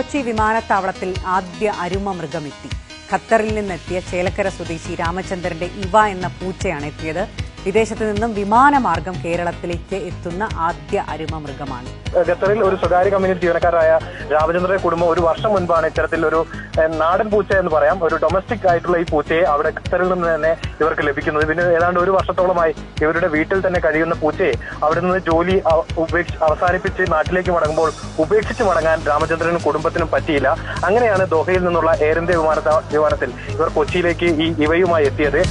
കൊച്ചി വിമാനത്താവളത്തിൽ ആദ്യ അരുമ മൃഗമെത്തി. ഖത്തറിൽ നിന്നെത്തിയ ചേലക്കര സ്വദേശി രാമചന്ദ്രന്റെ ഇവ എന്ന പൂച്ചയാണ് എത്തിയത്. വിദേശത്ത് നിന്നും വിമാനമാർഗം കേരളത്തിലേക്ക് എത്തുന്ന ആദ്യ അരുമ മൃഗമാണ്. ഖത്തറിൽ ഒരു സ്വകാര്യ കമ്പനി ജീവനക്കാരായ രാമചന്ദ്രന്റെ കുടുംബം ഒരു വർഷം മുൻപാണ് ഇത്തരത്തിലൊരു നാടൻ പൂച്ച എന്ന് പറയാം, ഒരു ഡൊമസ്റ്റിക് ആയിട്ടുള്ള ഈ പൂച്ചയെ അവിടെ ഖത്തറിൽ നിന്ന് തന്നെ ഇവർക്ക് ലഭിക്കുന്നത്. ഇതിന് ഏതാണ്ട് ഒരു വർഷത്തോളമായി ഇവരുടെ വീട്ടിൽ തന്നെ കഴിയുന്ന പൂച്ചയെ അവിടെ നിന്ന് ജോലി അവസാനിപ്പിച്ച് നാട്ടിലേക്ക് മടങ്ങുമ്പോൾ ഉപേക്ഷിച്ച് മടങ്ങാൻ രാമചന്ദ്രനും കുടുംബത്തിനും പറ്റിയില്ല. അങ്ങനെയാണ് ദോഹയിൽ നിന്നുള്ള എയർ ഇന്ത്യ വിമാനത്തിൽ ഇവർ കൊച്ചിയിലേക്ക് ഈ ഇവയുമായി എത്തിയത്.